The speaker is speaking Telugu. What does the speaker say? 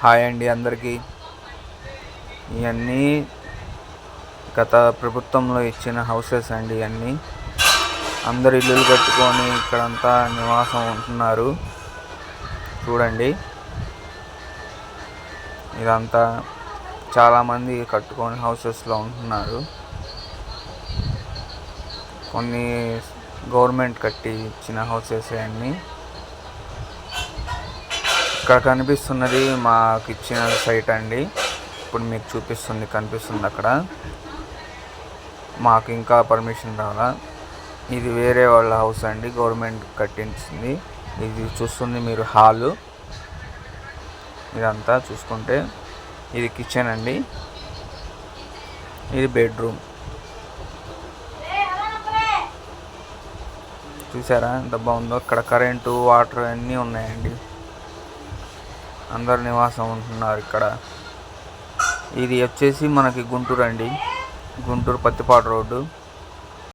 హాయ్ అండి అందరికీ. ఇవన్నీ గత ప్రభుత్వంలో ఇచ్చిన హౌసెస్ అండి. ఇవన్నీ అందరు ఇల్లులు కట్టుకొని ఇక్కడంతా నివాసం ఉంటున్నారు. చూడండి, ఇదంతా చాలామంది కట్టుకొని హౌసెస్లో ఉంటున్నారు. కొన్ని గవర్నమెంట్ కట్టి ఇచ్చిన హౌసెస్ అన్నీ. ఇక్కడ కనిపిస్తున్నది మాకు ఇచ్చిన సైట్ అండి. ఇప్పుడు మీకు కనిపిస్తుంది అక్కడ. మాకు ఇంకా పర్మిషన్ రావాలా. ఇది వేరే వాళ్ళ హౌస్ అండి, గవర్నమెంట్ కట్టించింది. ఇది చూస్తుంది మీరు హాలు. ఇదంతా చూసుకుంటే ఇది కిచెన్ అండి, ఇది బెడ్రూమ్. చూసారా ఎంత బాగుందో. ఇక్కడ కరెంటు, వాటర్ అన్నీ ఉన్నాయండి. అందరు నివాసం ఉంటున్నారు ఇక్కడ. ఇది వచ్చేసి మనకి గుంటూరు అండి, గుంటూరు పత్తిపాడు రోడ్డు.